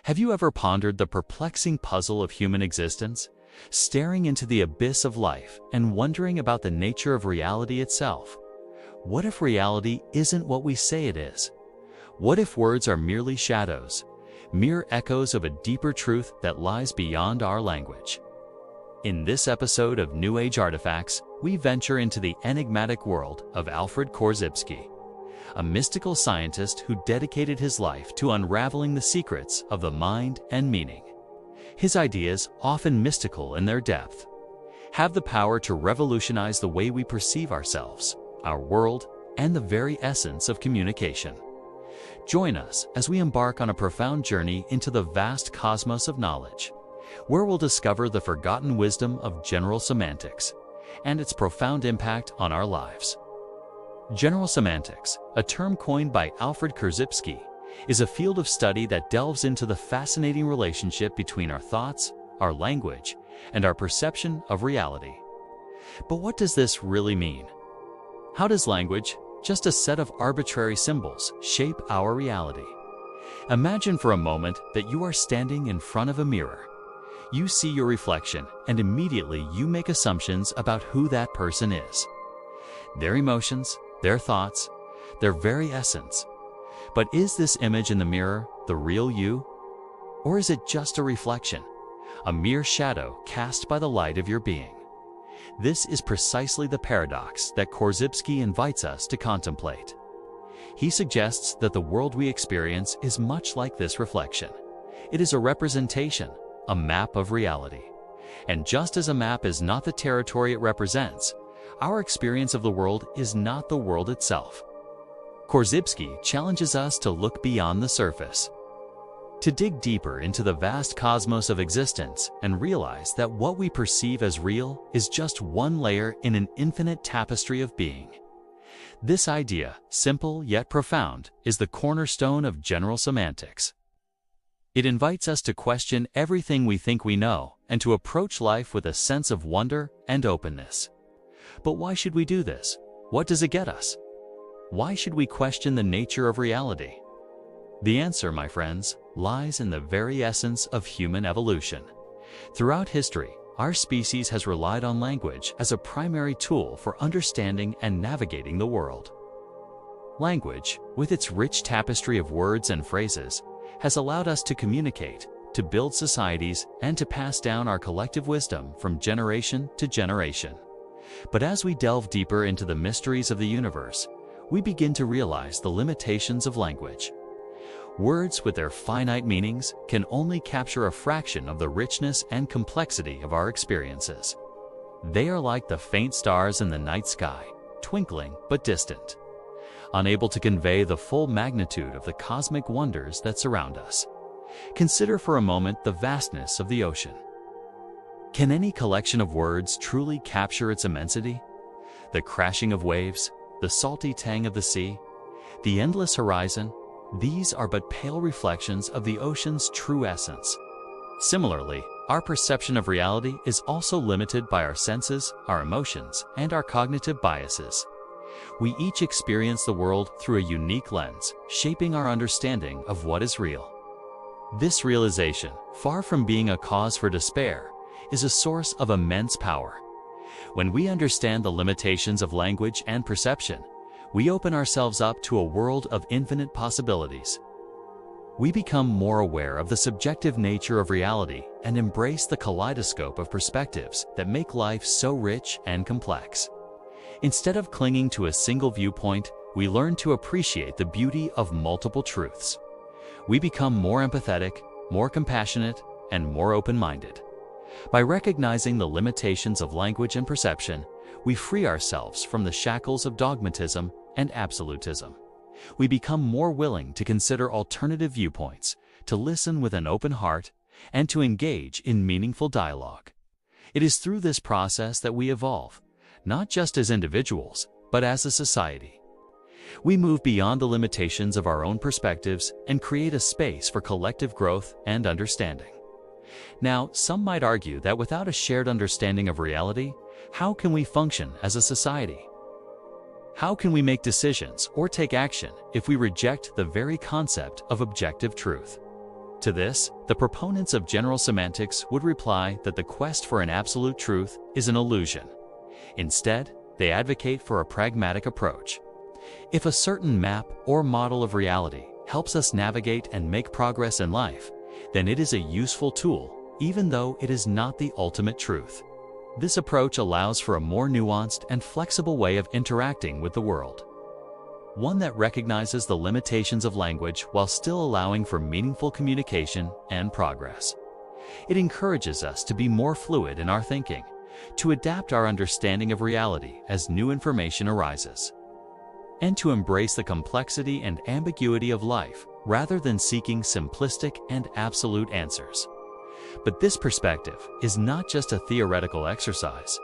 Have you ever pondered the perplexing puzzle of human existence, staring into the abyss of life and wondering about the nature of reality itself? What if reality isn't what we say it is? What if words are merely shadows, mere echoes of a deeper truth that lies beyond our language? In this episode of New Age Artifacts, we venture into the enigmatic world of Alfred Korzybski, a mystical scientist who dedicated his life to unraveling the secrets of the mind and meaning. His ideas, often mystical in their depth, have the power to revolutionize the way we perceive ourselves, our world, and the very essence of communication. Join us as we embark on a profound journey into the vast cosmos of knowledge, where we'll discover the forgotten wisdom of General Semantics and its profound impact on our lives. General Semantics, a term coined by Alfred Korzybski, is a field of study that delves into the fascinating relationship between our thoughts, our language, and our perception of reality. But what does this really mean? How does language, just a set of arbitrary symbols, shape our reality? Imagine for a moment that you are standing in front of a mirror. You see your reflection, and immediately you make assumptions about who that person is. Their emotions, their thoughts, their very essence. But is this image in the mirror the real you? Or is it just a reflection, a mere shadow cast by the light of your being? This is precisely the paradox that Korzybski invites us to contemplate. He suggests that the world we experience is much like this reflection. It is a representation, a map of reality. And just as a map is not the territory it represents, our experience of the world is not the world itself. Korzybski challenges us to look beyond the surface, to dig deeper into the vast cosmos of existence and realize that what we perceive as real is just one layer in an infinite tapestry of being. This idea, simple yet profound, is the cornerstone of General Semantics. It invites us to question everything we think we know and to approach life with a sense of wonder and openness. But why should we do this? What does it get us? Why should we question the nature of reality? The answer, my friends, lies in the very essence of human evolution. Throughout history, our species has relied on language as a primary tool for understanding and navigating the world. Language, with its rich tapestry of words and phrases, has allowed us to communicate, to build societies, and to pass down our collective wisdom from generation to generation. But as we delve deeper into the mysteries of the universe, we begin to realize the limitations of language. Words with their finite meanings can only capture a fraction of the richness and complexity of our experiences. They are like the faint stars in the night sky, twinkling but distant, unable to convey the full magnitude of the cosmic wonders that surround us. Consider for a moment the vastness of the ocean. Can any collection of words truly capture its immensity? The crashing of waves, the salty tang of the sea, the endless horizon, these are but pale reflections of the ocean's true essence. Similarly, our perception of reality is also limited by our senses, our emotions, and our cognitive biases. We each experience the world through a unique lens, shaping our understanding of what is real. This realization, far from being a cause for despair, is a source of immense power. When we understand the limitations of language and perception, we open ourselves up to a world of infinite possibilities. We become more aware of the subjective nature of reality and embrace the kaleidoscope of perspectives that make life so rich and complex. Instead of clinging to a single viewpoint, we learn to appreciate the beauty of multiple truths. We become more empathetic, more compassionate, and more open-minded. By recognizing the limitations of language and perception, we free ourselves from the shackles of dogmatism and absolutism. We become more willing to consider alternative viewpoints, to listen with an open heart, and to engage in meaningful dialogue. It is through this process that we evolve, not just as individuals, but as a society. We move beyond the limitations of our own perspectives and create a space for collective growth and understanding. Now, some might argue that without a shared understanding of reality, how can we function as a society? How can we make decisions or take action if we reject the very concept of objective truth? To this, the proponents of general semantics would reply that the quest for an absolute truth is an illusion. Instead, they advocate for a pragmatic approach. If a certain map or model of reality helps us navigate and make progress in life, then it is a useful tool, even though it is not the ultimate truth. This approach allows for a more nuanced and flexible way of interacting with the world. One that recognizes the limitations of language while still allowing for meaningful communication and progress. It encourages us to be more fluid in our thinking, to adapt our understanding of reality as new information arises, and to embrace the complexity and ambiguity of life rather than seeking simplistic and absolute answers. But this perspective is not just a theoretical exercise.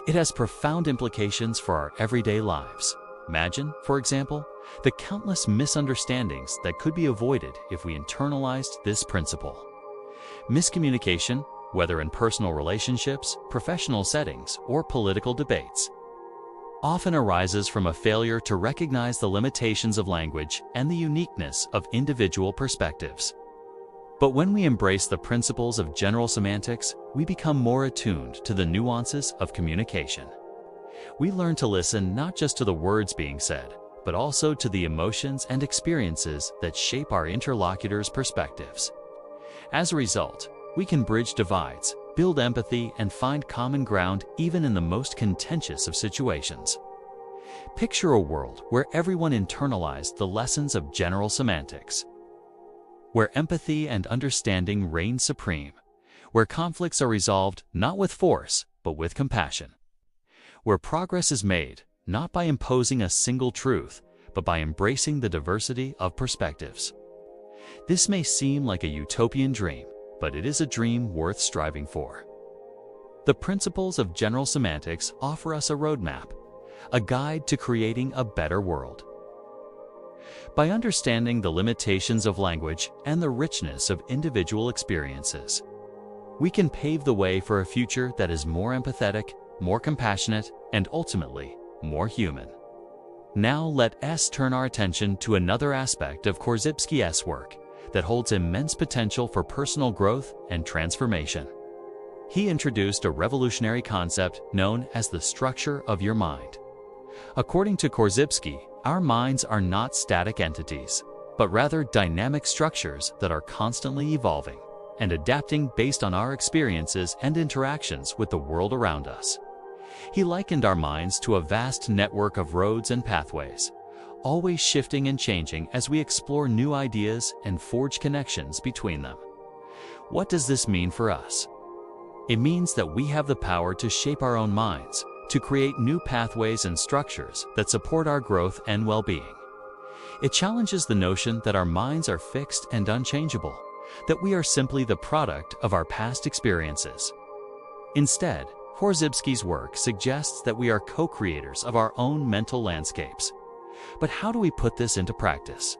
It has profound implications for our everyday lives. Imagine, for example, the countless misunderstandings that could be avoided if we internalized this principle. Miscommunication, whether in personal relationships, professional settings, or political debates, often arises from a failure to recognize the limitations of language and the uniqueness of individual perspectives. But when we embrace the principles of general semantics, we become more attuned to the nuances of communication. We learn to listen not just to the words being said, but also to the emotions and experiences that shape our interlocutors' perspectives. As a result, we can bridge divides, build empathy, and find common ground even in the most contentious of situations. Picture a world where everyone internalized the lessons of general semantics, where empathy and understanding reign supreme, where conflicts are resolved not with force, but with compassion, where progress is made not by imposing a single truth, but by embracing the diversity of perspectives. This may seem like a utopian dream, but it is a dream worth striving for. The principles of general semantics offer us a roadmap, a guide to creating a better world. By understanding the limitations of language and the richness of individual experiences, we can pave the way for a future that is more empathetic, more compassionate, and ultimately, more human. Now let us turn our attention to another aspect of Korzybski's work that holds immense potential for personal growth and transformation. He introduced a revolutionary concept known as the structure of your mind. According to Korzybski, our minds are not static entities, but rather dynamic structures that are constantly evolving and adapting based on our experiences and interactions with the world around us. He likened our minds to a vast network of roads and pathways, always shifting and changing as we explore new ideas and forge connections between them. What does this mean for us? It means that we have the power to shape our own minds, to create new pathways and structures that support our growth and well-being. It challenges the notion that our minds are fixed and unchangeable, that we are simply the product of our past experiences. Instead, Korzybski's work suggests that we are co-creators of our own mental landscapes. But how do we put this into practice?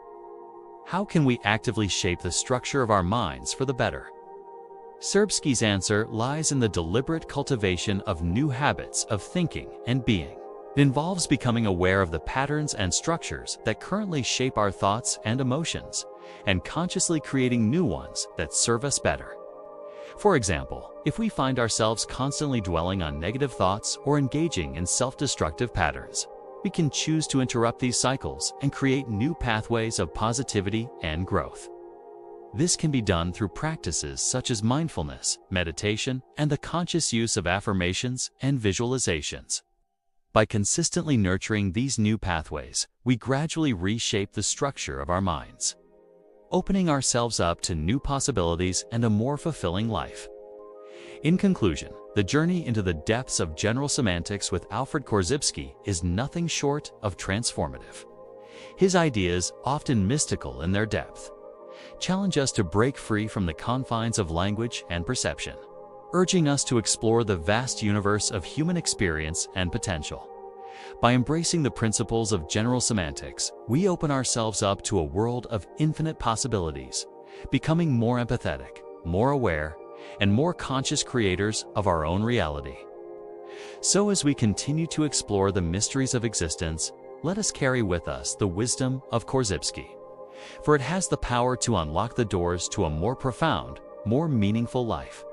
How can we actively shape the structure of our minds for the better? Korzybski's answer lies in the deliberate cultivation of new habits of thinking and being. It involves becoming aware of the patterns and structures that currently shape our thoughts and emotions, and consciously creating new ones that serve us better. For example, if we find ourselves constantly dwelling on negative thoughts or engaging in self-destructive patterns, we can choose to interrupt these cycles and create new pathways of positivity and growth. This can be done through practices such as mindfulness, meditation, and the conscious use of affirmations and visualizations. By consistently nurturing these new pathways, we gradually reshape the structure of our minds, opening ourselves up to new possibilities and a more fulfilling life. In conclusion, the journey into the depths of general semantics with Alfred Korzybski is nothing short of transformative. His ideas, often mystical in their depth, challenge us to break free from the confines of language and perception, urging us to explore the vast universe of human experience and potential. By embracing the principles of general semantics, we open ourselves up to a world of infinite possibilities, becoming more empathetic, more aware, and more conscious creators of our own reality. So as we continue to explore the mysteries of existence, let us carry with us the wisdom of Korzybski. for it has the power to unlock the doors to a more profound, more meaningful life.